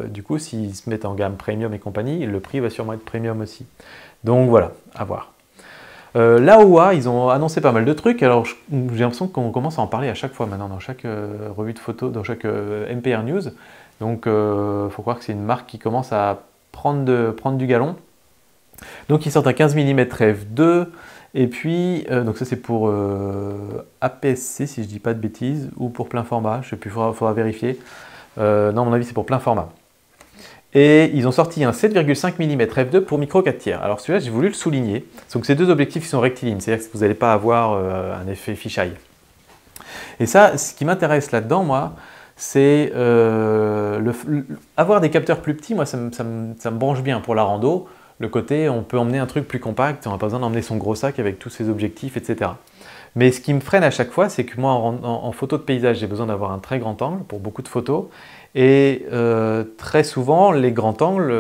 A: du coup, s'ils se mettent en gamme premium et compagnie, le prix va sûrement être premium aussi. Donc voilà, à voir. Laowa, ils ont annoncé pas mal de trucs. Alors, j'ai l'impression qu'on commence à en parler à chaque fois maintenant, dans chaque revue de photos, dans chaque MPR News. Donc, il faut croire que c'est une marque qui commence à prendre du galon. Donc, ils sortent un 15 mm f2. Et puis, donc ça c'est pour APS-C si je dis pas de bêtises, ou pour plein format, je sais plus, il faudra vérifier. Non, à mon avis c'est pour plein format. Et ils ont sorti un 7,5 mm f2 pour micro 4 tiers. Alors celui-là j'ai voulu le souligner. Donc ces deux objectifs sont rectilignes, c'est-à-dire que vous n'allez pas avoir un effet fisheye. Et ça, ce qui m'intéresse là-dedans, moi, c'est avoir des capteurs plus petits, moi ça me branche bien pour la rando. Le côté, on peut emmener un truc plus compact, on n'a pas besoin d'emmener son gros sac avec tous ses objectifs, etc. Mais ce qui me freine à chaque fois, c'est que moi, en photo de paysage, j'ai besoin d'avoir un très grand angle pour beaucoup de photos. Et très souvent, les grands angles,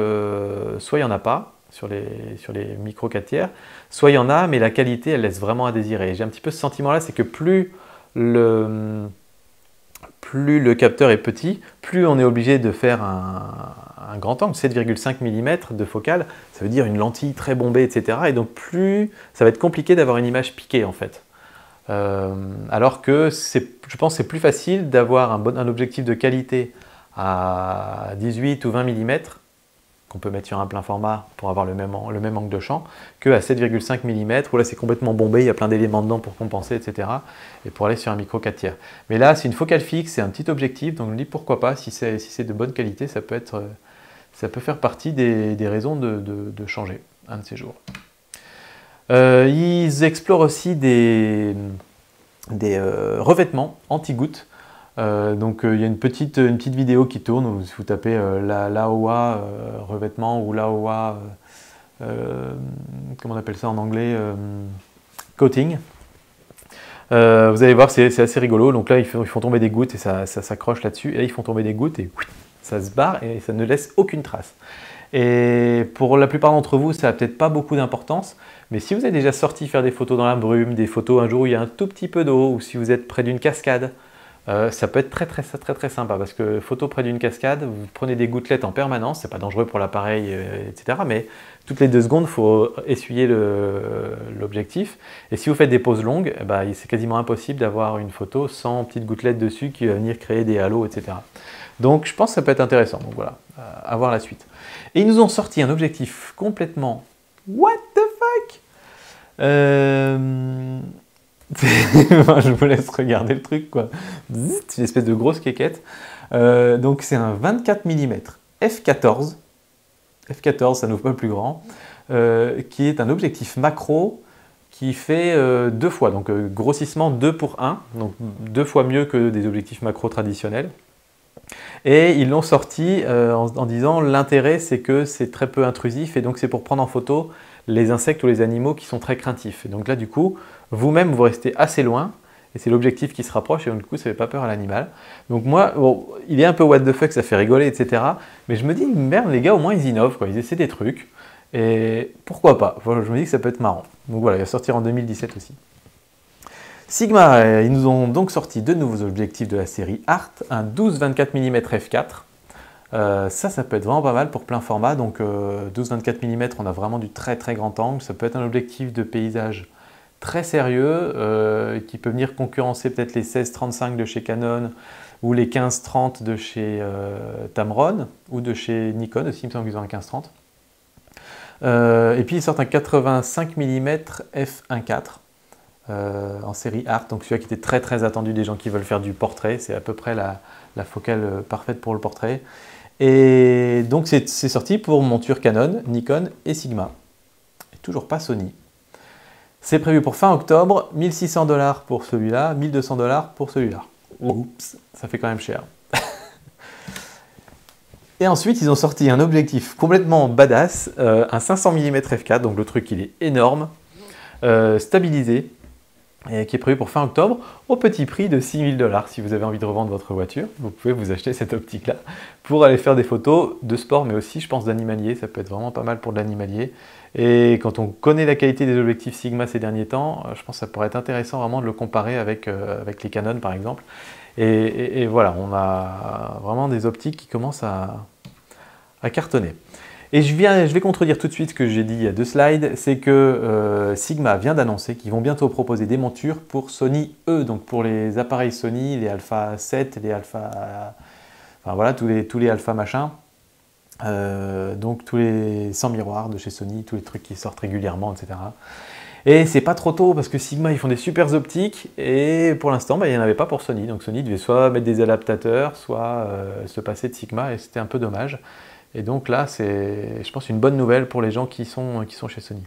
A: soit il n'y en a pas sur les micro 4 tiers, soit il y en a, mais la qualité, elle laisse vraiment à désirer. J'ai un petit peu ce sentiment-là, c'est que plus le capteur est petit, plus on est obligé de faire un grand angle, 7,5 mm de focale, ça veut dire une lentille très bombée, etc. Et donc plus ça va être compliqué d'avoir une image piquée en fait. Alors que je pense que c'est plus facile d'avoir un objectif de qualité à 18 ou 20 mm qu'on peut mettre sur un plein format pour avoir le même angle de champ, qu'à 7,5 mm, où là c'est complètement bombé, il y a plein d'éléments dedans pour compenser, etc. Et pour aller sur un micro 4 tiers. Mais là, c'est une focale fixe, c'est un petit objectif, donc je me dis pourquoi pas, si c'est de bonne qualité, ça peut faire partie des raisons de changer un de ces jours. Ils explorent aussi des revêtements anti-gouttes. Donc il y a une petite vidéo qui tourne où si vous tapez Laowa revêtement ou Laowa comment on appelle ça en anglais, coating, vous allez voir, c'est assez rigolo. Donc là ils font tomber des gouttes et ça s'accroche là-dessus, et là ils font tomber des gouttes et ça se barre et ça ne laisse aucune trace. Et pour la plupart d'entre vous, ça n'a peut-être pas beaucoup d'importance, mais si vous êtes déjà sorti faire des photos dans la brume, des photos un jour où il y a un tout petit peu d'eau, ou si vous êtes près d'une cascade, ça peut être très sympa, parce que photo près d'une cascade, vous prenez des gouttelettes en permanence, c'est pas dangereux pour l'appareil, etc. Mais toutes les 2 secondes, il faut essuyer l'objectif. Et si vous faites des pauses longues, c'est quasiment impossible d'avoir une photo sans petites gouttelettes dessus qui va venir créer des halos, etc. Donc je pense que ça peut être intéressant. Donc voilà, à voir la suite. Et ils nous ont sorti un objectif complètement what the fuck. Je vous laisse regarder le truc, quoi. C'est une espèce de grosse quéquette. Donc c'est un 24 mm f14. F14, ça n'ouvre pas le plus grand. Qui est un objectif macro qui fait 2 fois. Donc grossissement 2 pour 1. Donc 2 fois mieux que des objectifs macro traditionnels. Et ils l'ont sorti en disant l'intérêt c'est que c'est très peu intrusif et donc c'est pour prendre en photo les insectes ou les animaux qui sont très craintifs. Et donc là du coup, vous-même vous restez assez loin et c'est l'objectif qui se rapproche et donc du coup ça ne fait pas peur à l'animal. Donc moi, bon, il est un peu what the fuck, ça fait rigoler, etc. Mais je me dis, merde les gars, au moins ils innovent, quoi. Ils essaient des trucs et pourquoi pas. Enfin, je me dis que ça peut être marrant. Donc voilà, il va sortir en 2017 aussi. Sigma, ils nous ont donc sorti 2 nouveaux objectifs de la série Art, un 12-24 mm f4. Ça peut être vraiment pas mal pour plein format. Donc 12-24 mm, on a vraiment du très grand angle. Ça peut être un objectif de paysage très sérieux qui peut venir concurrencer peut-être les 16-35 de chez Canon ou les 15-30 de chez Tamron ou de chez Nikon aussi, il me semble qu'ils ont un 15-30. Et puis ils sortent un 85 mm f1.4. En série Art, donc celui-là qui était très attendu des gens qui veulent faire du portrait, c'est à peu près la focale parfaite pour le portrait. Et donc c'est sorti pour monture Canon, Nikon et Sigma. Et toujours pas Sony. C'est prévu pour fin octobre, 1600 $ pour celui-là, 1200 $ pour celui-là. Oups, ça fait quand même cher. Et ensuite, ils ont sorti un objectif complètement badass, un 500 mm f4, donc le truc il est énorme, stabilisé. et qui est prévu pour fin octobre, au petit prix de 6 000 $. Si vous avez envie de revendre votre voiture, vous pouvez vous acheter cette optique-là pour aller faire des photos de sport, mais aussi, je pense, d'animalier. Ça peut être vraiment pas mal pour de l'animalier. Et quand on connaît la qualité des objectifs Sigma ces derniers temps, je pense que ça pourrait être intéressant vraiment de le comparer avec les Canon, par exemple. Et voilà, on a vraiment des optiques qui commencent à cartonner. Et je vais contredire tout de suite ce que j'ai dit il y a 2 slides, c'est que Sigma vient d'annoncer qu'ils vont bientôt proposer des montures pour Sony E, donc pour les appareils Sony, les Alpha 7, les Alpha, enfin voilà, tous les Alpha machin, donc tous les 100 miroirs de chez Sony, tous les trucs qui sortent régulièrement, etc. Et c'est pas trop tôt parce que Sigma ils font des super optiques et pour l'instant il n'y en avait pas pour Sony, donc Sony devait soit mettre des adaptateurs, soit se passer de Sigma et c'était un peu dommage. Et donc là, c'est, je pense, une bonne nouvelle pour les gens qui sont chez Sony.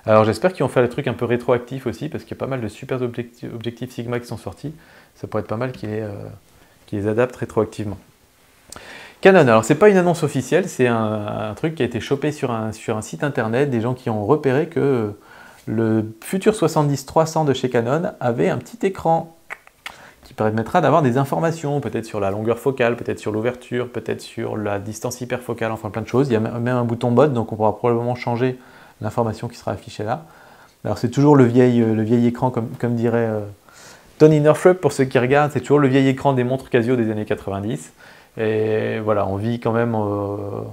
A: Alors j'espère qu'ils vont faire des trucs un peu rétroactifs aussi, parce qu'il y a pas mal de super objectifs Sigma qui sont sortis. Ça pourrait être pas mal qu'ils les adaptent rétroactivement. Canon, alors c'est pas une annonce officielle, c'est un truc qui a été chopé sur un site internet, des gens qui ont repéré que le futur 70-300 de chez Canon avait un petit écran qui permettra d'avoir des informations, peut-être sur la longueur focale, peut-être sur l'ouverture, peut-être sur la distance hyperfocale, enfin plein de choses. Il y a même un bouton mode, donc on pourra probablement changer l'information qui sera affichée là. Alors c'est toujours le vieil écran, comme dirait Tony Northrup, pour ceux qui regardent, c'est toujours le vieil écran des montres Casio des années 90. Et voilà, on vit quand même en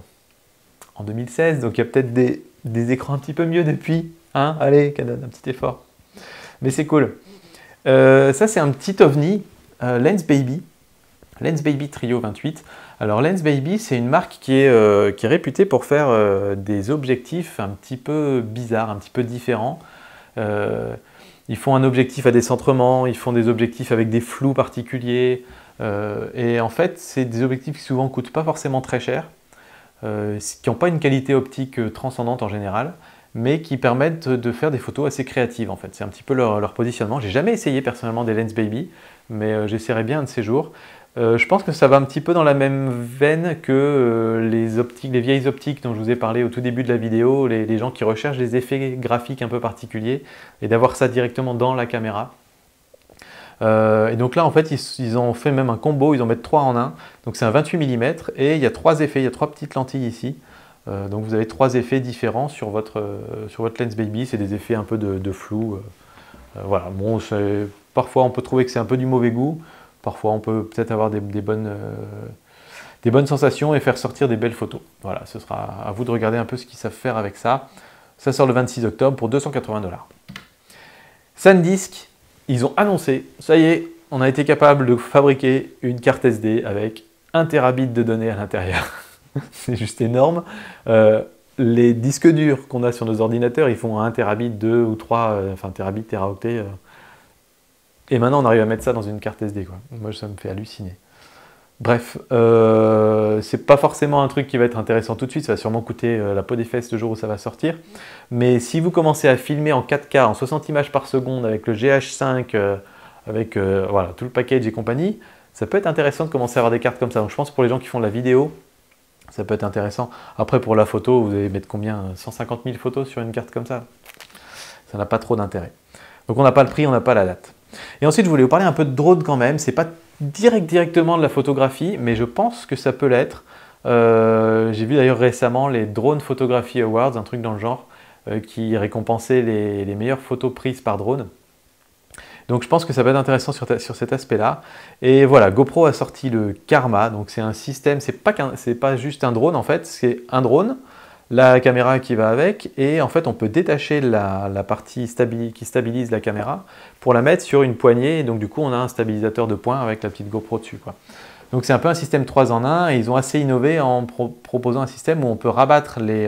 A: 2016, donc il y a peut-être des écrans un petit peu mieux depuis. Hein, allez, Canon, un petit effort. Mais c'est cool. Ça c'est un petit ovni, Lensbaby Trio 28. Alors Lensbaby c'est une marque qui est réputée pour faire des objectifs un petit peu bizarres, un petit peu différents. Ils font un objectif à décentrement, ils font des objectifs avec des flous particuliers, et en fait c'est des objectifs qui souvent coûtent pas forcément très cher, qui n'ont pas une qualité optique transcendante en général, mais qui permettent de faire des photos assez créatives en fait. C'est un petit peu leur positionnement. J'ai jamais essayé personnellement des Lensbaby, mais j'essaierai bien un de ces jours. Je pense que ça va un petit peu dans la même veine que les vieilles optiques dont je vous ai parlé au tout début de la vidéo, les gens qui recherchent des effets graphiques un peu particuliers et d'avoir ça directement dans la caméra. Et donc là en fait ils ont fait même un combo, ils en mettent 3 en 1, donc c'est un 28 mm et il y a 3 effets, il y a 3 petites lentilles ici. Donc vous avez 3 effets différents sur votre Lensbaby, c'est des effets un peu de flou. Voilà, bon, parfois on peut trouver que c'est un peu du mauvais goût, parfois on peut peut-être avoir des bonnes sensations et faire sortir des belles photos. Voilà, ce sera à vous de regarder un peu ce qu'ils savent faire avec ça. Ça sort le 26 octobre pour 280 $. SanDisk, ils ont annoncé, ça y est, on a été capable de fabriquer une carte SD avec 1 Tb de données à l'intérieur. C'est juste énorme. Les disques durs qu'on a sur nos ordinateurs, ils font 1 Tb, 2 ou 3, enfin Tb, teraoctets. Et maintenant, on arrive à mettre ça dans une carte SD, quoi. Moi, ça me fait halluciner. Bref, c'est pas forcément un truc qui va être intéressant tout de suite, ça va sûrement coûter la peau des fesses le jour où ça va sortir. Mais si vous commencez à filmer en 4K, en 60 images par seconde, avec le GH5, avec voilà, tout le package et compagnie, ça peut être intéressant de commencer à avoir des cartes comme ça. Donc je pense que pour les gens qui font de la vidéo, ça peut être intéressant. Après, pour la photo, vous allez mettre combien? 150 000 photos sur une carte comme ça? Ça n'a pas trop d'intérêt. Donc on n'a pas le prix, on n'a pas la date. Et ensuite, je voulais vous parler un peu de drone quand même. C'est pas directement de la photographie, mais je pense que ça peut l'être. J'ai vu d'ailleurs récemment les Drone Photography Awards, un truc dans le genre, qui récompensait les meilleures photos prises par drone. Donc je pense que ça va être intéressant sur cet aspect-là. Et voilà, GoPro a sorti le Karma, donc c'est un système, c'est pas juste un drone en fait, c'est un drone, la caméra qui va avec, et en fait on peut détacher la partie qui stabilise la caméra pour la mettre sur une poignée, et donc du coup on a un stabilisateur de poing avec la petite GoPro dessus, quoi. Donc c'est un peu un système 3 en 1, et ils ont assez innové en proposant un système où on peut rabattre les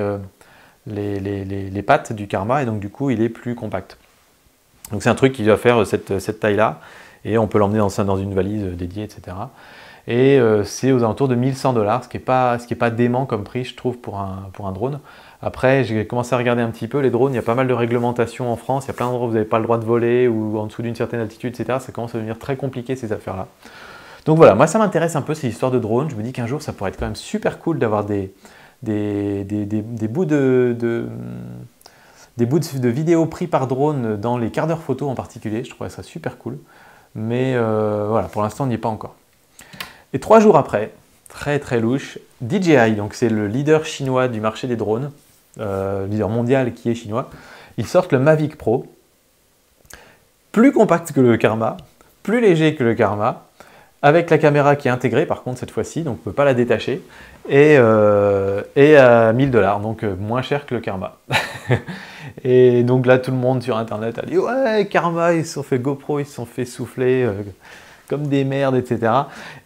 A: pattes du Karma, et donc du coup il est plus compact. Donc c'est un truc qui va faire cette taille-là, et on peut l'emmener dans une valise dédiée, etc. Et c'est aux alentours de 1 100 $, ce qui est pas dément comme prix, je trouve, pour un drone. Après, j'ai commencé à regarder un petit peu les drones, il y a pas mal de réglementations en France, il y a plein d'endroits où vous n'avez pas le droit de voler, ou en dessous d'une certaine altitude, etc. Ça commence à devenir très compliqué ces affaires-là. Donc voilà, moi ça m'intéresse un peu ces histoires de drones, je me dis qu'un jour ça pourrait être quand même super cool d'avoir des bouts des bouts de vidéos pris par drone dans les quarts d'heure photo en particulier. Je trouvais ça super cool. Mais voilà, pour l'instant, on n'y est pas encore. Et 3 jours après, très très louche, DJI, donc c'est le leader chinois du marché des drones, leader mondial qui est chinois, ils sortent le Mavic Pro, plus compact que le Karma, plus léger que le Karma, avec la caméra qui est intégrée par contre cette fois-ci, donc on ne peut pas la détacher, et à 1000 $, donc moins cher que le Karma. Et donc là tout le monde sur internet a dit ouais Karma, ils se sont fait GoPro, ils se sont fait souffler comme des merdes, etc.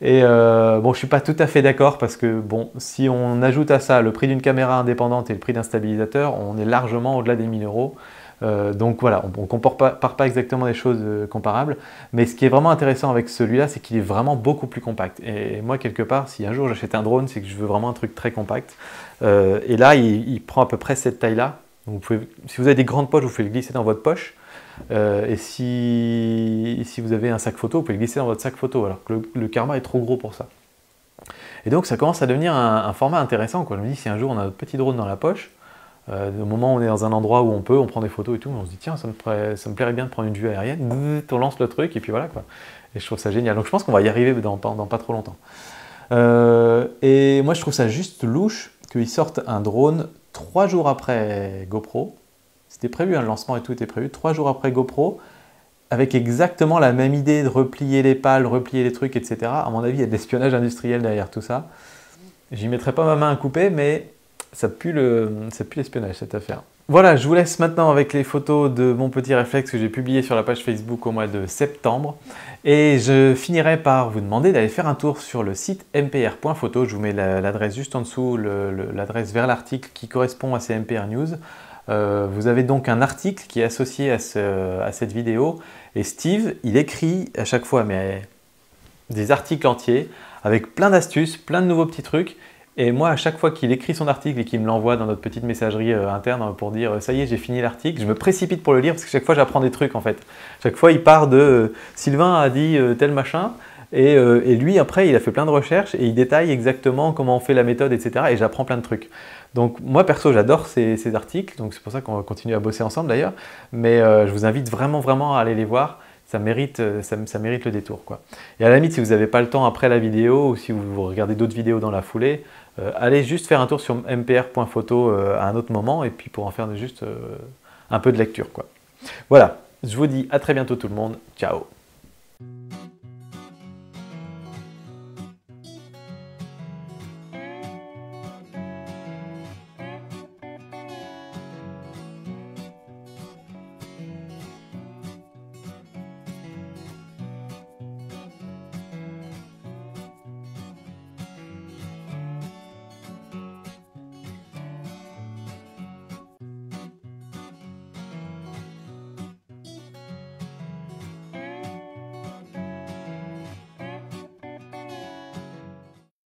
A: Et bon, je suis pas tout à fait d'accord parce que bon, si on ajoute à ça le prix d'une caméra indépendante et le prix d'un stabilisateur, on est largement au-delà des 1000 €. Donc voilà, on ne compare pas exactement des choses comparables, mais ce qui est vraiment intéressant avec celui-là, c'est qu'il est vraiment beaucoup plus compact. Et moi, quelque part, si un jour j'achète un drone, c'est que je veux vraiment un truc très compact. Et là, il prend à peu près cette taille-là. Si vous avez des grandes poches, vous pouvez le glisser dans votre poche. Et si vous avez un sac photo, vous pouvez le glisser dans votre sac photo, alors que le Karma est trop gros pour ça. Et donc ça commence à devenir un format intéressant, quoi. Je me dis, si un jour on a notre petit drone dans la poche, au moment où on est dans un endroit où on prend des photos et tout, on se dit tiens, ça me plairait bien de prendre une vue aérienne, on lance le truc et puis voilà quoi. Et je trouve ça génial. Donc je pense qu'on va y arriver dans pas trop longtemps. Et moi je trouve ça juste louche qu'ils sortent un drone 3 jours après GoPro. C'était prévu, hein, le lancement et tout était prévu. 3 jours après GoPro, avec exactement la même idée de replier les pales, replier les trucs, etc. À mon avis, il y a de l'espionnage industriel derrière tout ça. J'y mettrai pas ma main à couper, mais ça pue l'espionnage cette affaire. Voilà, je vous laisse maintenant avec les photos de mon petit réflexe que j'ai publié sur la page Facebook au mois de septembre. Et je finirai par vous demander d'aller faire un tour sur le site mpr.photo. Je vous mets l'adresse juste en dessous, l'adresse vers l'article qui correspond à ces MPR News. Vous avez donc un article qui est associé à cette vidéo. Et Steve, il écrit à chaque fois des articles entiers avec plein d'astuces, plein de nouveaux petits trucs. Et moi, à chaque fois qu'il écrit son article et qu'il me l'envoie dans notre petite messagerie interne pour dire « ça y est, j'ai fini l'article », je me précipite pour le lire parce que chaque fois, j'apprends des trucs en fait. Chaque fois, il part de Sylvain a dit tel machin » et lui, après, il a fait plein de recherches et il détaille exactement comment on fait la méthode, etc. Et j'apprends plein de trucs. Donc moi, perso, j'adore ces articles, donc c'est pour ça qu'on va continuer à bosser ensemble d'ailleurs. Mais je vous invite vraiment à aller les voir. Ça mérite le détour, quoi. Et à la limite, si vous n'avez pas le temps après la vidéo ou si vous regardez d'autres vidéos dans la foulée, allez juste faire un tour sur mpr.photo à un autre moment et puis pour en faire juste un peu de lecture, quoi. Voilà, je vous dis à très bientôt tout le monde. Ciao!